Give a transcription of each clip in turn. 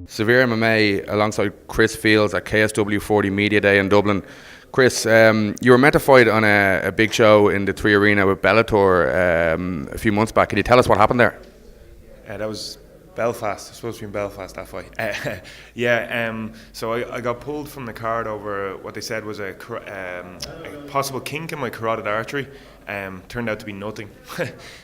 SevereMMA alongside Chris Fields at KSW 40 Media Day in Dublin. Chris, you were meant to fight on a big show in the 3 Arena with Bellator a few months back. Can you tell us what happened there? That was Belfast. It's supposed to be in Belfast, that fight. So I got pulled from the card over what they said was a possible kink in my carotid artery. Turned out to be nothing.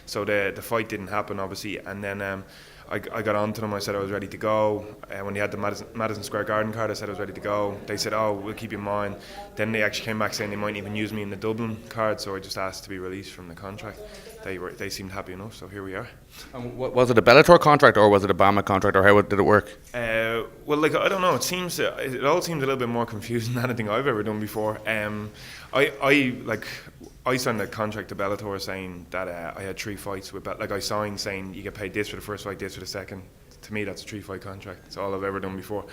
So the fight didn't happen, obviously. And then I got on to them. I said I was ready to go. When they had the Madison Square Garden card, I said I was ready to go. They said, "Oh, we'll keep you in mind." Then they actually came back saying they might even use me in the Dublin card. So I just asked to be released from the contract. They seemed happy enough. So here we are. And was it a Bellator contract or was it a BAMA contract, or how did it work? Well, I don't know. It all seems a little bit more confusing than anything I've ever done before. I signed a contract to Bellator saying that I had 3 fights with I signed saying you get paid this for the first fight, this for the second. To me, that's a 3-fight contract. It's all I've ever done before.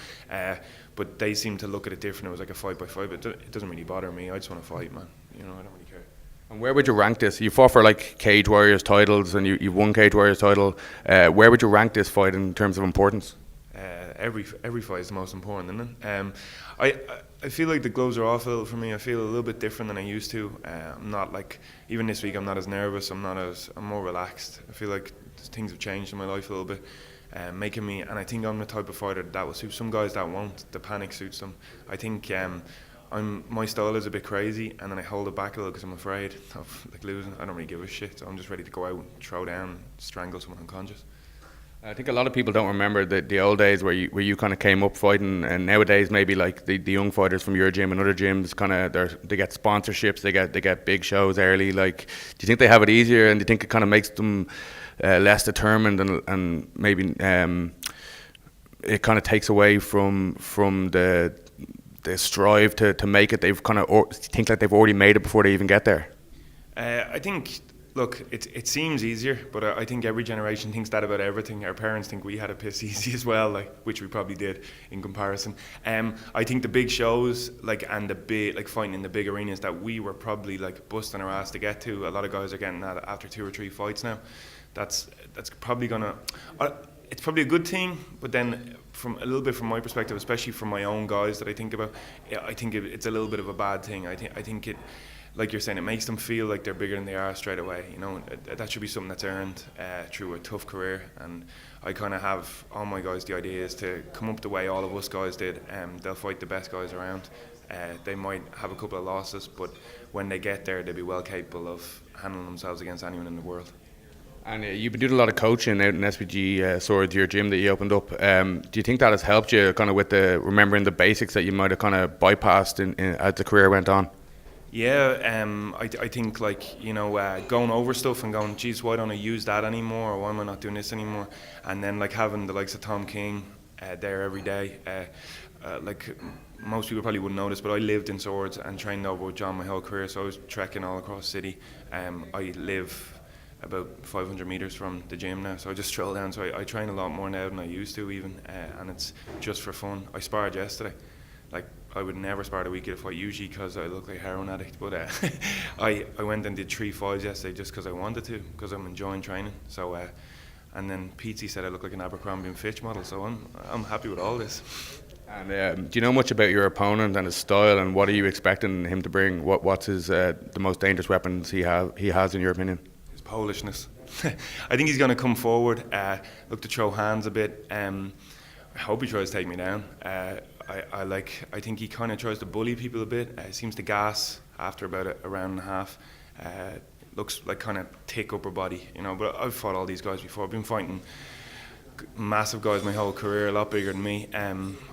But they seem to look at it different. It was like a fight by fight, but it doesn't really bother me. I just want to fight, man. I don't really care. And where would you rank this? You fought for Cage Warriors titles, and you've won Cage Warriors title. Where would you rank this fight in terms of importance? Every fight is the most important, isn't it? I feel like the gloves are off a little for me. I feel a little bit different than I used to. I'm not even this week I'm not as nervous. I'm more relaxed. I feel like things have changed in my life a little bit, making me. And I think I'm the type of fighter that will suit some guys that won't. The panic suits them. I think my style is a bit crazy, and then I hold it back a little because I'm afraid of losing. I don't really give a shit. So I'm just ready to go out, throw down, strangle someone unconscious. I think a lot of people don't remember the old days where you kind of came up fighting, and nowadays maybe the young fighters from your gym and other gyms they get sponsorships, they get big shows early. Do you think they have it easier, and do you think it kind of makes them less determined, and maybe it kind of takes away from the strive to make it? They've kind of think like they've already made it before they even get there. I think. Look, it seems easier, but I think every generation thinks that about everything. Our parents think we had it piss easy as well, which we probably did in comparison. I think the big shows, and the big, fighting in the big arenas that we were probably busting our ass to get to. A lot of guys are getting that after 2 or 3 fights now. That's probably gonna. It's probably a good thing, but then from my perspective, especially from my own guys that I think about, I think it's a little bit of a bad thing. I think it. Like you're saying, it makes them feel like they're bigger than they are straight away. That should be something that's earned through a tough career. And I kind of have all my guys the idea is to come up the way all of us guys did. They'll fight the best guys around. They might have a couple of losses, but when they get there, they'll be well capable of handling themselves against anyone in the world. And you've been doing a lot of coaching out in SVG Sword, your gym that you opened up. Do you think that has helped you kind of with remembering the basics that you might have kind of bypassed as the career went on? Yeah, I think going over stuff and going, geez, why don't I use that anymore, or why am I not doing this anymore? And then having the likes of Tom King there every day. Most people probably wouldn't notice, but I lived in Swords and trained over with John my whole career, so I was trekking all across the city. I live about 500 metres from the gym now, so I just stroll down. So I train a lot more now than I used to even, and it's just for fun. I sparred yesterday. I would never spar the week at a fight usually because I look like a heroin addict, but I went and did 3 fights yesterday just because I wanted to, because I'm enjoying training. So and then Pete said I look like an Abercrombie and Fitch model, so I'm happy with all this. And do you know much about your opponent and his style, and what are you expecting him to bring? What's his the most dangerous weapons he has in your opinion? His Polishness. I think he's going to come forward, look to throw hands a bit. I hope he tries to take me down. I think he kind of tries to bully people a bit. Seems to gas after about a round and a half. Looks like kind of thick upper body, But I've fought all these guys before. I've been fighting massive guys my whole career, a lot bigger than me.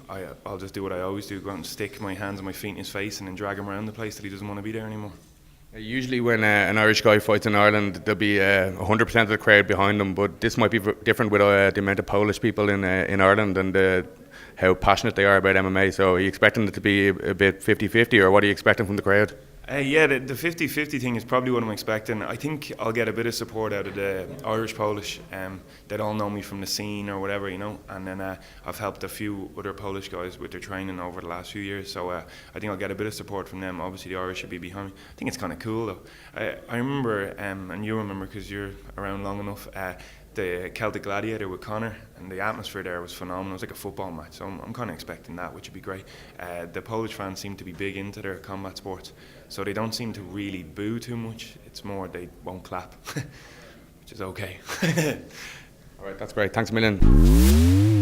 I'll just do what I always do: go out and stick my hands and my feet in his face, and then drag him around the place till he doesn't want to be there anymore. Usually when an Irish guy fights in Ireland, there'll be 100% of the crowd behind them, but this might be different with the amount of Polish people in Ireland and how passionate they are about MMA. So are you expecting it to be a bit 50-50, or what are you expecting from the crowd? Yeah, the 50-50 thing is probably what I'm expecting. I think I'll get a bit of support out of the Irish-Polish. They'd all know me from the scene or whatever, And then I've helped a few other Polish guys with their training over the last few years. So I think I'll get a bit of support from them. Obviously, the Irish should be behind me. I think it's kind of cool, though. I remember, and you remember because you're around long enough, the Celtic Gladiator with Connor, and the atmosphere there was phenomenal. It was like a football match, so I'm kind of expecting that, which would be great. The Polish fans seem to be big into their combat sports, so they don't seem to really boo too much. It's more they won't clap, which is okay. All right, that's great. Thanks a million.